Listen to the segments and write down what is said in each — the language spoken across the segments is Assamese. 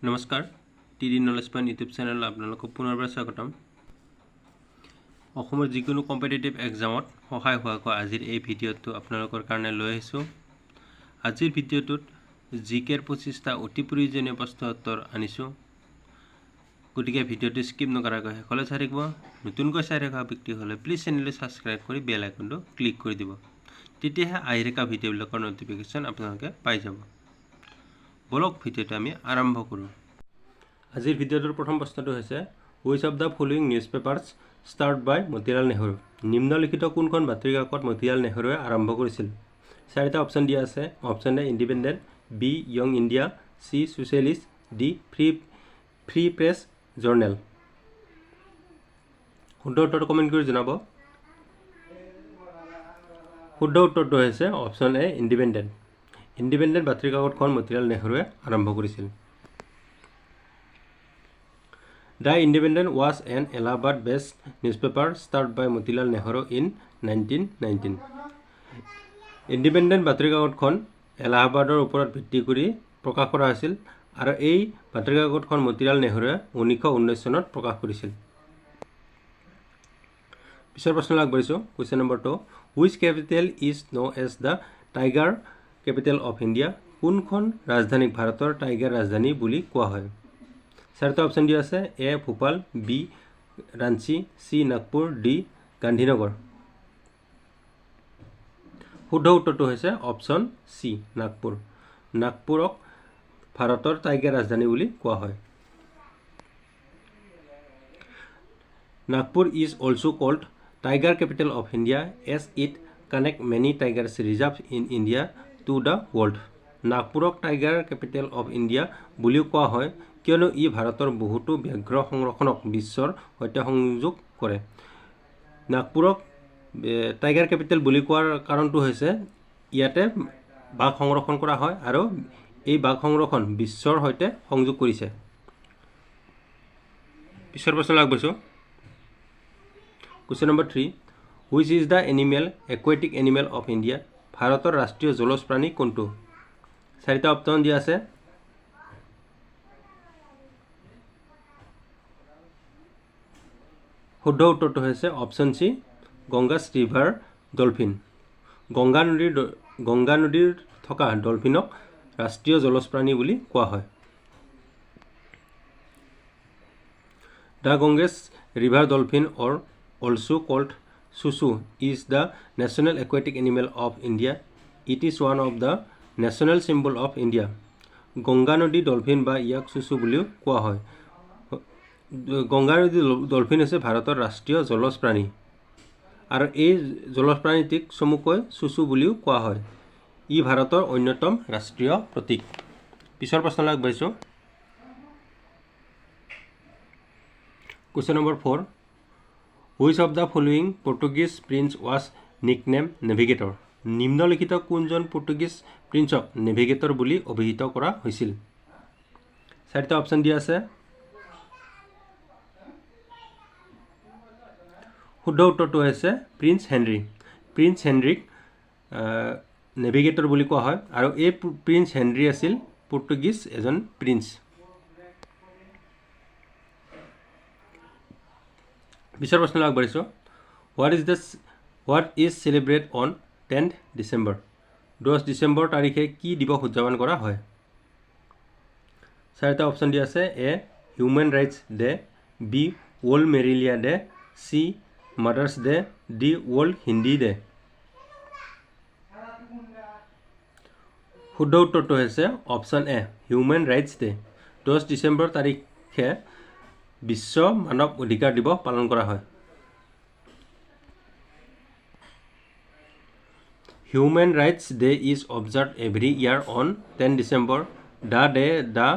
নমস্কাৰ টিডি নলেজ পইণ্ট ইউটিউব চেনেল আপোনালোকক পুনৰবাৰ স্বাগতম অসমৰ যিকোনো কম্পিটিটিভ এক্সামত সহায় হোৱাকৈ আজিৰ এই ভিডিঅ'টো আপোনালোকৰ কাৰণে লৈ আহিছোঁ আজিৰ ভিডিঅ'টোত জিকেৰ 25টা অতি প্ৰয়োজনীয় প্ৰশ্ন উত্তৰ আনিছোঁ গতিকে ভিডিঅ'টো স্কিপ নকৰাকৈ শেষলৈ চাই থাকিব নতুনকৈ চাই থকা ব্যক্তি হ'লে প্লিজ চেনেলটো ছাবস্ক্ৰাইব কৰি বেল আইকনটো ক্লিক কৰি দিব তেতিয়াহে আহি থকা ভিডিঅ'বিলাকৰ নটিফিকেশ্যন আপোনালোকে পাই যাব বলক ভিডিঅ'টো আমি আৰম্ভ কৰোঁ আজিৰ ভিডিঅ'টোৰ প্ৰথম প্ৰশ্নটো হৈছে which of the following newspapers started by Motilal Nehru নিম্নলিখিত কোনখন বাতৰি কাকত মতিলাল নেহৰুৱে আৰম্ভ কৰিছিল চাৰিটা অপশ্যন দিয়া আছে option A independent B young India C socialist D free press journal শুদ্ধ উত্তৰটো কমেণ্ট কৰি জনাব শুদ্ধ উত্তৰটো হৈছে অপশ্যন এ ইণ্ডিপেণ্ডেণ্ট বাতৰি কাকতখন মতিলাল নেহৰুৱে আৰম্ভ কৰিছিল The Independent was an Allahabad-based newspaper started by Motilal Nehru in 1919. Independent বাতৰি কাকতখন এলাহাবাদৰ ওপৰত ভিত্তি কৰি প্ৰকাশ কৰা হৈছিল আৰু এই বাতৰি কাকতখন মতিলাল নেহৰুৱে 1919 চনত প্ৰকাশ কৰিছিল পিছৰ প্ৰশ্নলৈ আগবাঢ়িছোঁ question number 2 Which capital is known as the Tiger capital of India কোনখন ৰাজধানীক ভাৰতৰ টাইগাৰ ৰাজধানী বুলি কোৱা হয় চাৰিটা অপশ্যন দিয়া আছে A Bhopal B Ranchi C Nagpur D Gandhinagar শুদ্ধ উত্তৰটো হৈছে অপশ্যন চি নাগপুৰক ভাৰতৰ টাইগাৰ ৰাজধানী বুলি কোৱা হয় Nagpur is also called tiger capital of India as it connect many tigers reserve in India to the world নাগপুৰক টাইগাৰ কেপিটেল অফ ইণ্ডিয়া বুলিও কোৱা হয় কিয়নো ই ভাৰতৰ বহুতো ব্যাঘ্ৰ সংৰক্ষণক বিশ্বৰ সৈতে সংযোগ কৰে নাগপুৰক টাইগাৰ কেপিটেল বুলি কোৱাৰ কাৰণটো হৈছে ইয়াতে বাঘ সংৰক্ষণ কৰা হয় আৰু এই বাঘ সংৰক্ষণ বিশ্বৰ সৈতে সংযোগ কৰিছে পিছৰ প্ৰশ্নলৈ আগবাঢ়িছোঁ question number 3 which is the aquatic animal of India ভাৰতৰ ৰাষ্ট্ৰীয় জলজ প্ৰাণী কোনটো চাৰিটা অপশ্যন দিয়া আছে শুদ্ধ উত্তৰটো হৈছে option C Ganges river dolphin Ganga নদীৰ থকা ডলফিনক ৰাষ্ট্ৰীয় জলজ প্ৰাণী বুলি কোৱা হয় the Ganges river dolphin or also called susu is the national aquatic animal of India it is one of the national symbol of India Ganga নদী ডলফিন বা ইয়াক চুচু বুলিও কোৱা হয় গংগা নদী ডলফিন হৈছে ভাৰতৰ ৰাষ্ট্ৰীয় জলজ প্ৰাণী আৰু এই জলজ প্ৰাণীটিক চমুকৈ চুচু বুলিও কোৱা হয় ই ভাৰতৰ অন্যতম ৰাষ্ট্ৰীয় প্ৰতীক পিছৰ প্ৰশ্নলৈ আগবাঢ়িছোঁ question number 4 which of the following Portuguese prince was nickname navigator নিম্নলিখিত কোনজন পৰ্তুগীজ প্ৰিন্সক নেভিগেটৰ বুলি অভিহিত কৰা হৈছিল চাৰিটা অপশ্যন দিয়া আছে শুদ্ধ উত্তৰটো হৈছে প্ৰিন্স হেনৰিক নেভিগেটৰ বুলি কোৱা হয় আৰু এই প্ৰিন্স হেনৰি আছিল পৰ্তুগীজ এজন প্ৰিন্স পিছৰ প্ৰশ্নলৈ আগবাঢ়িছোঁ what is celebrate on 10th December 10 December তাৰিখে কি দিৱস উদযাপন কৰা হয় চাৰিটা অপশ্যন দিয়া আছে A human rights day B world malaria day C mothers day D world Hindi day শুদ্ধ উত্তৰটো হৈছে option A human rights day 10 December তাৰিখে বিশ্ব মানৱ অধিকাৰ দিৱস পালন কৰা হয় human rights day is observed every year on 10 December the day the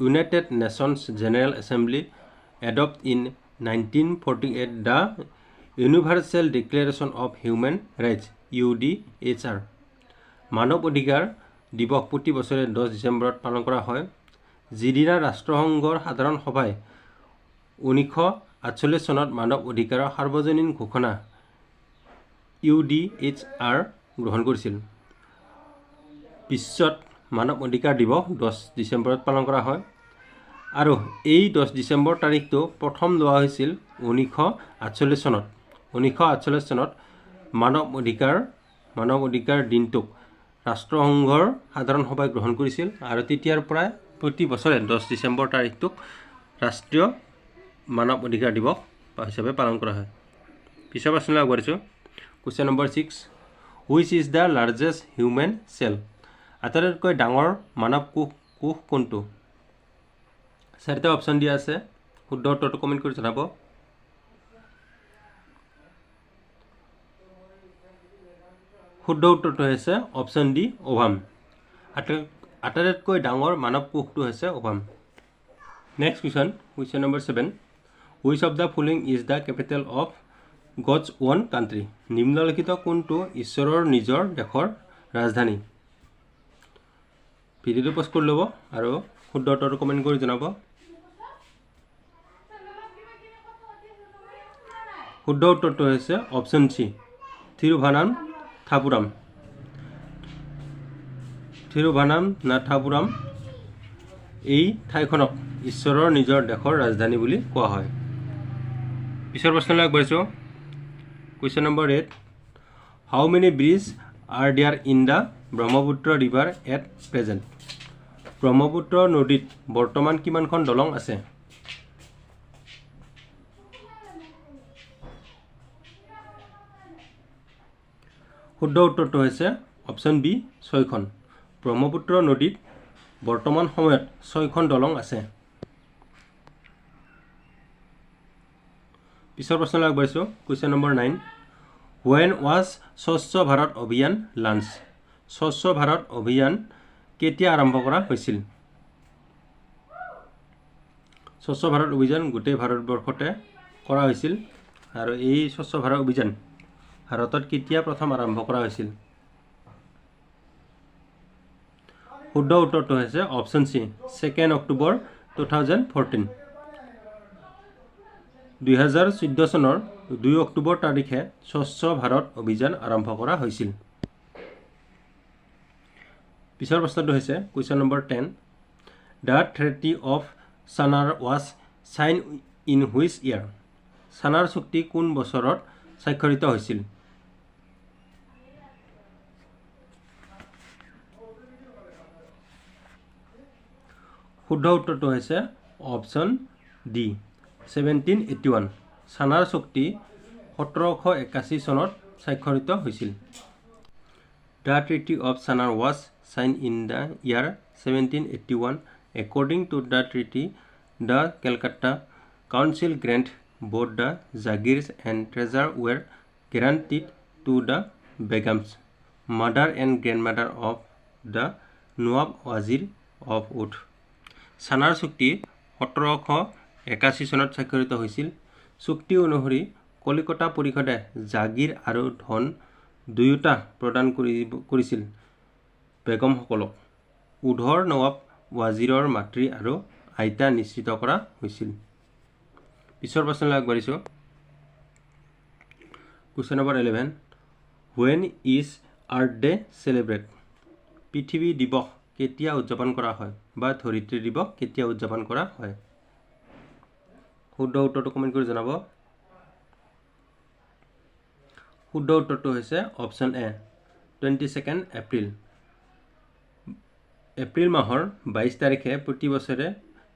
United Nations General Assembly adopt in 1948 the Universal Declaration of Human Rights UDHR মানৱ অধিকাৰ দিৱস প্ৰতি বছৰে 10 ডিচেম্বৰত পালন কৰা হয় যিদিনা ৰাষ্ট্ৰসংঘৰ সাধাৰণ সভাই 1948 চনত মানৱ অধিকাৰৰ সাৰ্বজনীন ঘোষণা UDHR গ্ৰহণ কৰিছিল বিশ্বত মানৱ অধিকাৰ দিৱস 10 ডিচেম্বৰত পালন কৰা হয় আৰু এই 10 ডিচেম্বৰ তাৰিখটো প্ৰথম লোৱা হৈছিল 1948 চনত 1948 চনত মানৱ অধিকাৰ দিনটোক ৰাষ্ট্ৰসংঘৰ সাধাৰণ সভাই গ্ৰহণ কৰিছিল আৰু তেতিয়াৰ পৰা প্ৰতি বছৰে 10 ডিচেম্বৰ তাৰিখটোক ৰাষ্ট্ৰীয় মানৱ অধিকাৰ দিৱস হিচাপে পালন কৰা হয়। পিছৰ প্ৰশ্নলৈ আগবাঢ়িছোঁ। Question number 6 which is the largest human cell? আটাইতকৈ ডাঙৰ মানৱ কোষ কোনটো? 4টা অপশ্যন দিয়া আছে। শুদ্ধ উত্তৰটো কমেণ্ট কৰি জনাব। শুদ্ধ উত্তৰটো হৈছে অপশ্যন ডি অভাম। আটাইতকৈ ডাঙৰ মানৱ কোষটো হৈছে ovum. Next question number 7 which of the following is the capital of God's own country? নিম্নলিখিত কোনটো ঈশ্বৰৰ নিজৰ দেশৰ ৰাজধানী? ভিডিঅ'টো পজ কৰি ল'ব আৰু শুদ্ধ উত্তৰটো কমেণ্ট কৰি জনাব। শুদ্ধ উত্তৰটো হৈছে অপশ্যন চি থিৰুভানান্থপুৰম। এই ঠাইখনক ঈশ্বৰৰ নিজৰ দেশৰ ৰাজধানী বুলি কোৱা হয়। পিছৰ প্ৰশ্নলৈ আগবাঢ়িছোঁ। Question number 8 how many bridge are there in the Brahmaputra river at present? ব্ৰহ্মপুত্ৰ নদীত বৰ্তমান কিমানখন দলং আছে? শুদ্ধ উত্তৰটো হৈছে অপশ্যন বি 6খন। ব্ৰহ্মপুত্ৰ নদীত বৰ্তমান সময়ত 6খন দলং আছে। পিছৰ প্ৰশ্নলৈ আগবাঢ়িছোঁ। কুৱেশ্যন নম্বৰ 9 হুৱেন ৱাজ স্বচ্ছ ভাৰত অভিযান লাঞ্চ? স্বচ্ছ ভাৰত অভিযান কেতিয়া আৰম্ভ কৰা হৈছিল? স্বচ্ছ ভাৰত অভিযান গোটেই ভাৰতবৰ্ষতে কৰা হৈছিল আৰু এই স্বচ্ছ ভাৰত অভিযান ভাৰতত কেতিয়া প্ৰথম আৰম্ভ কৰা হৈছিল? শুদ্ধ উত্তৰটো হৈছে অপশ্যন চি 2 অক্টোবৰ 2014। 2014 চনৰ 2 অক্টোবৰ তাৰিখে স্বচ্ছ ভাৰত অভিযান আৰম্ভ কৰা হৈছিল। পিছৰ প্ৰশ্নটো হৈছে question number 10 the treaty of Sanar was signed in which year? Sanar চুক্তি কোন বছৰত স্বাক্ষৰিত হৈছিল? শুদ্ধ উত্তৰটো হৈছে অপশ্যন ডি 1781। চানাৰ চুক্তি 1781 চনত স্বাক্ষৰিত হৈছিল। The treaty of Sanar was signed in the year 1781। According to the treaty, the Calcutta Council grant both the Jagirs and treasure were guaranteed to the Begums, mother and grandmother of the Nawab Wazir of Oud. চানাৰ চুক্তি 1781 চনত স্বাক্ষৰিত হৈছিল। চুক্তি অনুসৰি কলিকতা পৰিষদে জাগিৰ আৰু ধন দুয়োটা প্ৰদান কৰিছিল বেগমসকলক। উধৰ নৱাব ৱাজিৰৰ মাতৃ আৰু আইতা নিশ্চিত কৰা হৈছিল। পিছৰ প্ৰশ্নলৈ আগবাঢ়িছোঁ। Question number 11 when is earth day celebrate? পৃথিৱী দিৱস কেতিয়া উদযাপন কৰা হয় বা ধৰিত্ৰী দিৱস কেতিয়া উদযাপন কৰা হয়? শুদ্ধ উত্তৰটো কমেণ্ট কৰি জনাব। শুদ্ধ উত্তৰটো হৈছে অপশ্যন এ 22 এপ্ৰিল। এপ্ৰিল মাহৰ 22 তাৰিখে প্ৰতি বছৰে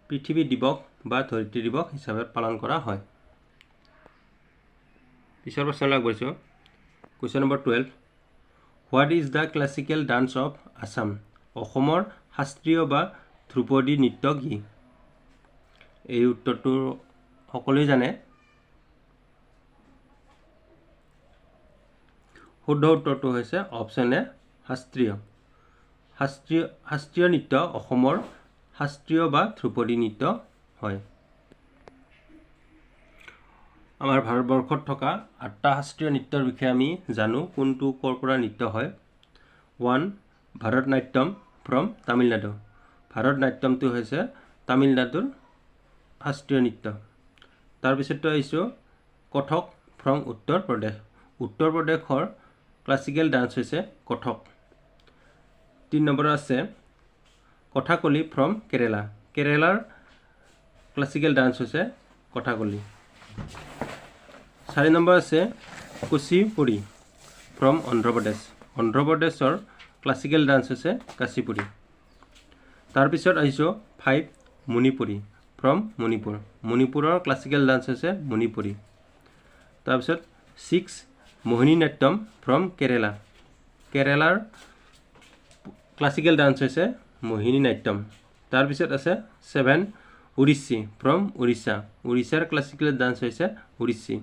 পৃথিৱী দিৱস বা ধৰিত্ৰী দিৱস হিচাপে পালন কৰা হয়। পিছৰ প্ৰশ্নলৈ আগবাঢ়িছোঁ। Question number 12 what is the classical dance of Assam? অসমৰ শাস্ত্ৰীয় বা ধ্ৰুপদী নৃত্য কি? এই উত্তৰটো সকলোৱে জানে। শুদ্ধ উত্তৰটো হৈছে অপশ্যন এ শাস্ত্ৰীয় নৃত্য অসমৰ শাস্ত্ৰীয় বা ধ্ৰুপদী নৃত্য হয়। আমাৰ ভাৰতবৰ্ষত থকা 8টা শাস্ত্ৰীয় নৃত্যৰ বিষয়ে আমি জানো কোনটো ক'ৰ পৰা নৃত্য হয়। 1 ভাৰত নাট্যম ফ্ৰম তামিলনাডু। ভাৰত নাট্যমটো হৈছে তামিলনাডুৰ শাস্ত্ৰীয় নৃত্য। তাৰপিছতটো আহিছোঁ কথক ফ্ৰম উত্তৰ প্ৰদেশ। উত্তৰ প্ৰদেশৰ ক্লাছিকেল ডান্স হৈছে কথক। 3 নম্বৰত আছে কথাকলি ফ্ৰম কেৰেলা। কেৰেলাৰ ক্লাছিকেল ডান্স হৈছে কথাকলি 4 নম্বৰ আছে কুচিপুড়ি ফ্ৰম অন্ধ্ৰ প্ৰদেশৰ ক্লাছিকেল ডান্স হৈছে কাচিপুড়ি তাৰ পিছত আহিছো 5 মণিপুৰী ফ্ৰম মণিপুৰৰ ক্লাছিকেল ডান্স হৈছে মণিপুৰী তাৰ পিছত 6 মোহিনী নাট্যম ফ্ৰম কেৰেলাৰ ক্লাছিকেল ডান্স হৈছে মোহিনী নাট্যম তাৰ পিছত আছে 7 ওড়িশী ফ্ৰম উৰিষ্যাৰ ক্লাছিকেল ডান্স হৈছে ওড়িশী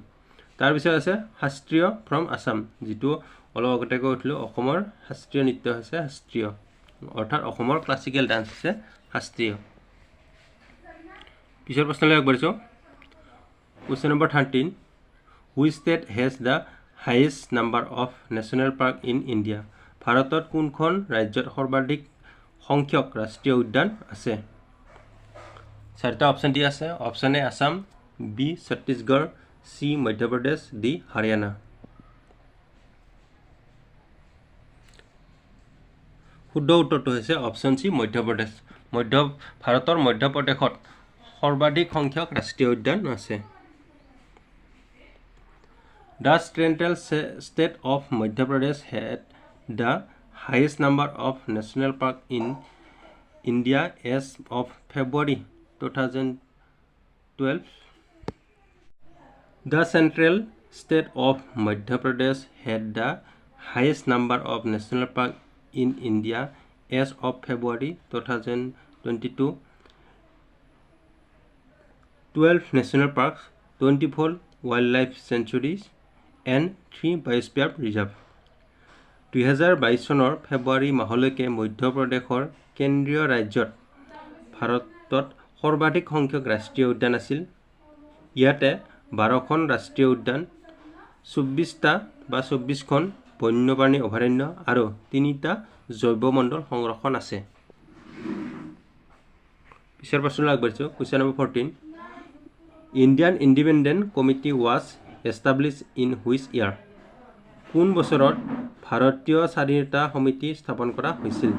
তাৰ পিছত আছে শাস্ত্ৰীয় ফ্ৰম আসাম যেটো অলপ আগতে কৈছিলো অসমৰ শাস্ত্ৰীয় নৃত্য হৈছে শাস্ত্ৰীয় অৰ্থাৎ অসমৰ ক্লাছিকেল ডান্স হৈছে শাস্ত্ৰীয় পিছৰ প্ৰশ্নলৈ আগবাঢ়িছো question number 13 which state has the highest number of national park in India ভাৰতত কোনখন ৰাজ্যত সৰ্বাধিক সংখ্যক ৰাষ্ট্ৰীয় উদ্যান আছে চাৰিটা অপচন দিয়া আছে অপচন এ আসাম বি ছত্তীশগড় সি মধ্যপ্ৰদেশ ডি হাৰিয়ানা শুদ্ধ উত্তৰটো হৈছে অপচন সি মধ্যপ্ৰদেশ ভাৰতৰ মধ্যপ্ৰদেশত সৰ্বাধিক সংখ্যক ৰাষ্ট্ৰীয় উদ্যান আছে The Central State of Madhya Pradesh had the highest number of national parks in India as of February 2012. The Central State of Madhya Pradesh had the highest number of national parks in India as of February 2022. 12 national parks, 24 wildlife sanctuaries, and 3 biosphere reserve. 2022 চনৰ ফেব্ৰুৱাৰী মাহলৈকে মধ্যপ্ৰদেশৰ কেন্দ্ৰীয় ৰাজ্যত ভাৰতত সৰ্বাধিক সংখ্যক ৰাষ্ট্ৰীয় উদ্যান আছিল ইয়াতে 12খন ৰাষ্ট্ৰীয় উদ্যান 24খন বন্যপ্ৰাণী অভয়াৰণ্য আৰু 3টা জৈৱমণ্ডল সংৰক্ষণ আছে পিছৰ প্ৰশ্নলৈ আগবাঢ়িছো question number 14 Indian Independent Committee was established in which year? কোন বছৰত ভাৰতীয় স্বাধীনতা সমিতি স্থাপন কৰা হৈছিল?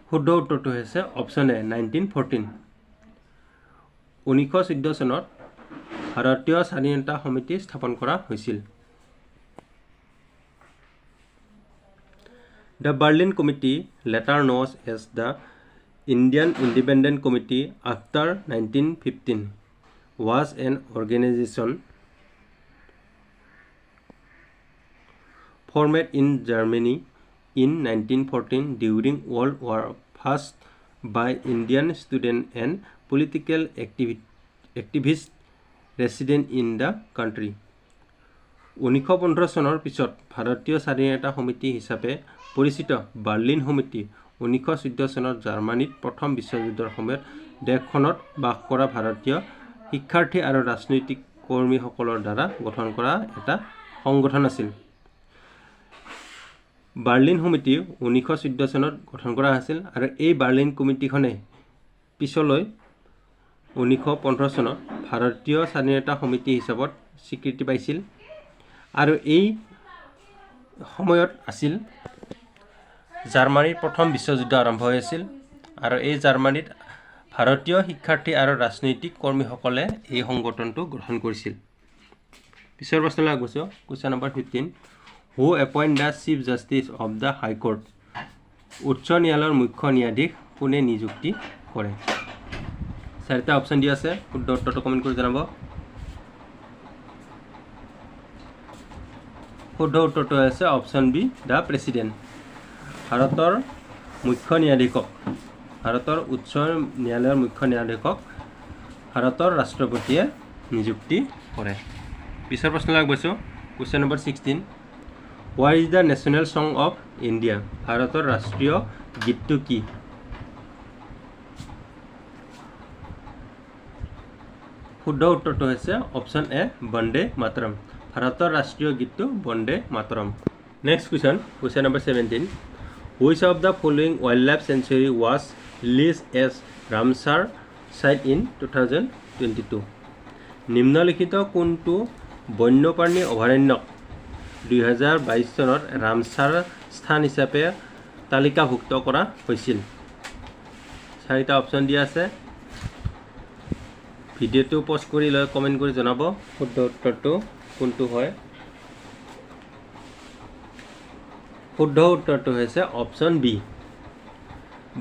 শুদ্ধ উত্তৰটো হৈছে অপচন এ 1914 1914 চনত ভাৰতীয় স্বাধীনতা সমিতি স্থাপন কৰা হৈছিল The Berlin Committee, later known as the Indian Independent Committee after 1915, was an organization formed in Germany in 1914 during World War I by Indian students and political activists resident in the country. 1915 চনৰ পিছত ভাৰতীয় স্বাধীনতা সমিতি হিচাপে পৰিচিত বাৰ্লিন সমিতি 1914 চনত জাৰ্মানীত প্ৰথম বিশ্বযুদ্ধৰ সময়ত দেশখনত বাস কৰা ভাৰতীয় শিক্ষাৰ্থী আৰু ৰাজনৈতিক কৰ্মীসকলৰ দ্বাৰা গঠন কৰা এটা সংগঠন আছিল বাৰ্লিন সমিতি 1914 চনত গঠন কৰা হৈছিল আৰু এই বাৰ্লিন কমিটিখনে পিছলৈ 1915 চনত ভাৰতীয় স্বাধীনতা সমিতি হিচাপত স্বীকৃতি পাইছিল আৰু এই সময়ত আছিল জাৰ্মানীৰ প্ৰথম বিশ্বযুদ্ধ আৰম্ভ হৈছিল আৰু এই জাৰ্মানীত ভাৰতীয় শিক্ষাৰ্থী আৰু ৰাজনৈতিক কৰ্মীসকলে এই সংগঠনটো গঠন কৰিছিল পিছৰ প্ৰশ্নলৈ আগবাঢ়িছো question number 15 who appoint the chief justice of the high court উচ্চ ন্যায়ালয়ৰ মুখ্য ন্যায়াধীশ কোনে নিযুক্তি কৰে চাৰিটা অপচন দিয়া আছে শুদ্ধ উত্তৰটো কমেণ্ট কৰি জনাব শুদ্ধ উত্তৰটো হৈছে অপচন বি দ্য প্ৰেচিডেণ্ট ভাৰতৰ মুখ্য ন্যায়াধীশক ভাৰতৰ উচ্চ ন্যায়ালয়ৰ মুখ্য ন্যায়াধীশক ভাৰতৰ ৰাষ্ট্ৰপতিয়ে নিযুক্তি কৰে পিছৰ প্ৰশ্নলৈ আগবাঢ়িছো question number 16 what is the national song of India ভাৰতৰ ৰাষ্ট্ৰীয় গীতটো কি শুদ্ধ উত্তৰটো হৈছে অপচন এ বন্দে মাতৰম ভাৰতৰ ৰাষ্ট্ৰীয় গীতটো Vande Mataram next question number 17 Which of the following wildlife sanctuary was released as Ramsar site in 2022? নিম্নলিখিত কোনটো বন্যপ্ৰাণী অভয়াৰণ্যক 2022 চনত ৰামছাৰ স্থান হিচাপে তালিকাভুক্ত কৰা হৈছিল? 4টা অপশ্যন দিয়া আছে। ভিডিঅ'টো পজ কৰি লৈ কমেণ্ট কৰি জনাব শুদ্ধ উত্তৰটো কোনটো হয়। শুদ্ধ উত্তৰটো হৈছে option B,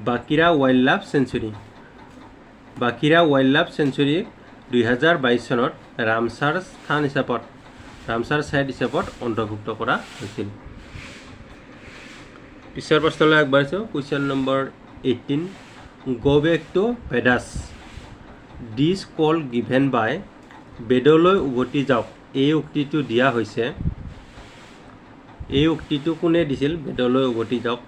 Bakhira wildlife sanctuary. Bakhira wildlife sanctuary 2022 চনত ৰামছাৰ ছাইট হিচাপত অন্তৰ্ভুক্ত কৰা হৈছিল। পিছৰ প্ৰশ্নলৈ আগবাঢ়িছোঁ। Question number 18, go back to Vedas, this call given by, বেদলৈ উভতি যাওক, এই উক্তিটো দিয়া হৈছে। এই উক্তিটো কোনে দিছিল? বেদলৈ উভতি যাওক।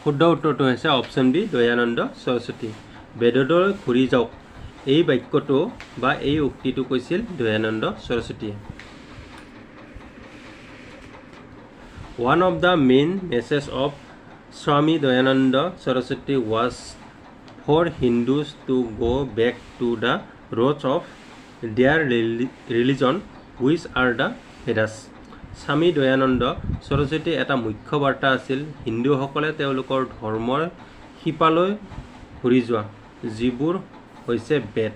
শুদ্ধ উত্তৰটো হৈছে অপশ্যন বি, দয়ানন্দ সৰস্বতী। বেদলৈ ঘূৰি যাওক এই বাক্যটো বা এই উক্তিটো কৈছিল দয়ানন্দ সৰস্বতীয়ে। One of the main messages of Swami Dayananda Saraswati was for Hindus to go back to the roots of their religion, which are the Vedas. স্বামী দয়ানন্দ সৰস্বতী এটা মুখ্য বাৰ্তা আছিল হিন্দুসকলে তেওঁলোকৰ ধৰ্মৰ শিপালৈ ঘূৰি যোৱা, যিবোৰ হৈছে বেদ।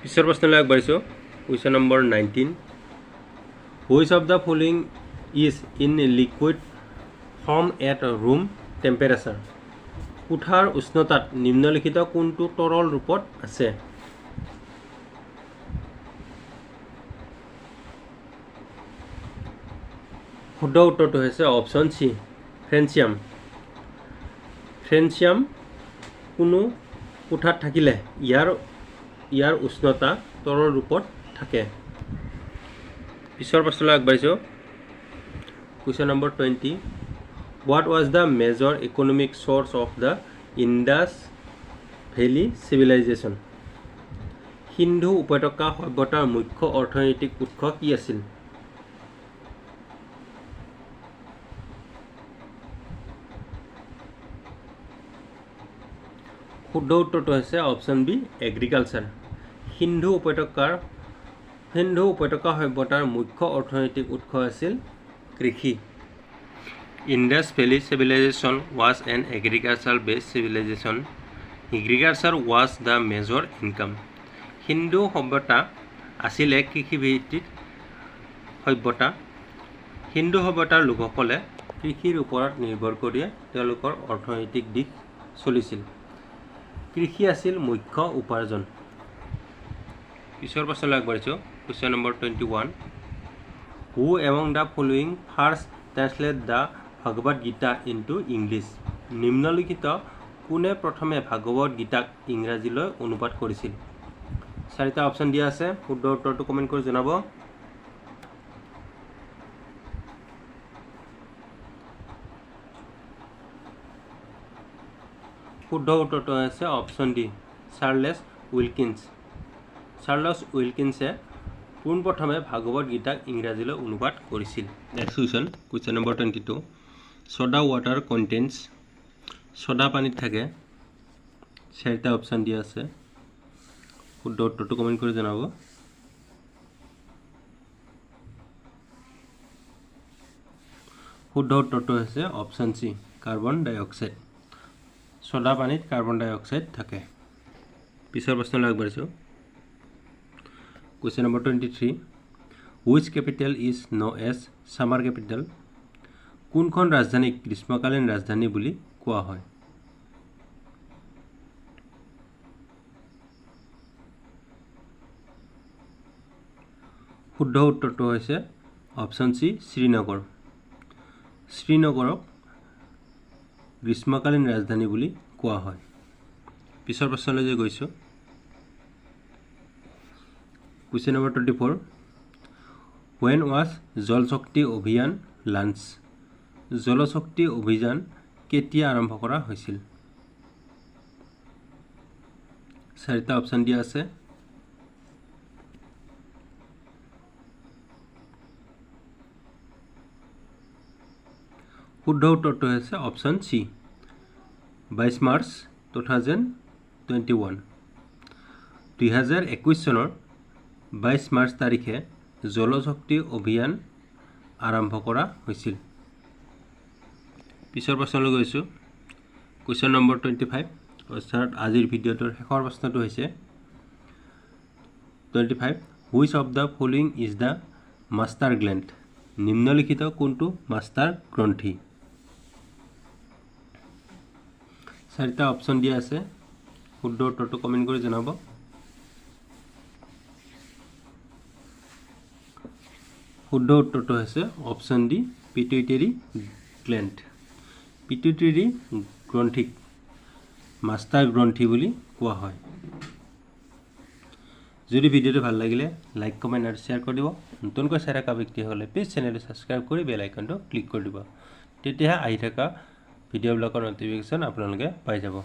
পিছৰ প্ৰশ্নলৈ আগবাঢ়িছোঁ। Question number 19, which of the following is in liquid form at room temperature? কোঠাৰ উষ্ণতাত নিম্নলিখিত কোনটো তৰল ৰূপত আছে? শুদ্ধ উত্তৰটো হৈছে অপশ্যন চি, ফ্ৰেঞ্চিয়াম। ফ্ৰেঞ্চিয়াম কোনো কোঠাত থাকিলে ইয়াৰ উষ্ণতা তৰল ৰূপত থাকে। পিছৰ প্ৰশ্নলৈ আগবাঢ়িছোঁ। Question number 20, what was the major economic source of the Indus valley civilisation? Sindhu উপত্যকা সভ্যতাৰ মুখ্য অৰ্থনৈতিক উৎস কি আছিল? শুদ্ধ উত্তৰটো হৈছে অপশ্যন বি, এগ্ৰিকালচাৰ। সিন্ধু উপত্যকা সভ্যতাৰ মুখ্য অৰ্থনৈতিক উৎস আছিল কৃষি। Indus valley civilisation was N agriculture based civilisation. Agriculture was the major income. Sindhu সভ্যতা আছিলে কৃষিভিত্তিক সভ্যতা। সিন্ধু সভ্যতাৰ লোকসকলে কৃষিৰ ওপৰত নিৰ্ভৰ কৰিয়ে তেওঁলোকৰ অৰ্থনৈতিক দিশ চলিছিল। কৃষি আছিল মুখ্য উপাৰ্জন। পিছৰ প্ৰশ্নলৈ আগবাঢ়িছোঁ। Question number 21, who among the following first translate the Bhagavad Gita into English? নিম্নলিখিত কোনে প্ৰথমে ভাগৱত গীতাক ইংৰাজীলৈ অনুবাদ কৰিছিল? 4টা অপশ্যন দিয়া আছে। শুদ্ধ উত্তৰটো কমেণ্ট কৰি জনাব। শুদ্ধ উত্তৰটো হৈছে অপশ্যন ডি, চাৰ্লেছ উইলকিন্স। চাৰ্লছ উইলকিন্সে পোনপ্ৰথমে ভাগৱত গীতাক ইংৰাজীলৈ অনুবাদ কৰিছিল। Next question, question number 22, soda water contains, soda পানীত থাকে। 4টা অপশ্যন দিয়া আছে। শুদ্ধ উত্তৰটো কমেণ্ট কৰি জনাব। শুদ্ধ উত্তৰটো হৈছে অপশ্যন চি, কাৰ্বন ডাই অক্সাইড। ছ'ডা পানীত কাৰ্বন ডাই অক্সাইড থাকে। পিছৰ প্ৰশ্নলৈ আগবাঢ়িছোঁ। Question number 23, which capital is known' as summer capital? কোনখন ৰাজধানীক গ্ৰীষ্মকালীন ৰাজধানী বুলি কোৱা হয়? শুদ্ধ উত্তৰটো হৈছে অপশ্যন চি, শ্ৰীনগৰ। শ্ৰীনগৰক গ্ৰীষ্মকালীন ৰাজধানী বুলি কোৱা হয়। পিছৰ প্ৰশ্নলৈ যে গৈছোঁ। কুৱেশ্যন নম্বৰ 24, ৱেন ৱাজ জল শক্তি অভিযান লাঞ্চ? জলশক্তি অভিযান কেতিয়া আৰম্ভ কৰা হৈছিল? 4টা অপশ্যন দিয়া আছে। শুদ্ধ উত্তৰটো হৈছে অপশ্যন চি, 22 মাৰ্চ 2023 2021 2021 চনৰ 22 মাৰ্চ তাৰিখে জলশক্তি অভিযান আৰম্ভ কৰা হৈছিল। পিছৰ প্ৰশ্নলৈ গৈছোঁ। কুৱেশ্যন নম্বৰ 25 অৰ্থাৎ আজিৰ ভিডিঅ'টোৰ শেষৰ প্ৰশ্নটো হৈছে 25 which of the following is the master gland. নিম্নলিখিত কোনটো মাষ্টাৰ গ্ৰন্থি? 4টা অপশ্যন দিয়া আছে, শুদ্ধ উত্তৰটো কমেণ্ট কৰি জনাব। শুদ্ধ উত্তৰটো হৈছে option D pituitary gland. Pituitary গ্ৰন্থিক মাষ্টাৰ গ্ৰন্থি বুলি কোৱা হয়। যদি ভিডিঅ'টো ভাল লাগিলে লাইক কমেণ্ট আৰু শ্বেয়াৰ কৰি দিব। নতুনকৈ চাই থকা ব্যক্তিসকলে প্লিজ চেনেলটো ছাবস্ক্ৰাইব কৰি বেল আইকনটো ক্লিক কৰি দিব, তেতিয়াহে আহি থকা ভিডিঅ'বিলাকৰ ন'টিফিকেশ্যন আপোনালোকে পাই যাব।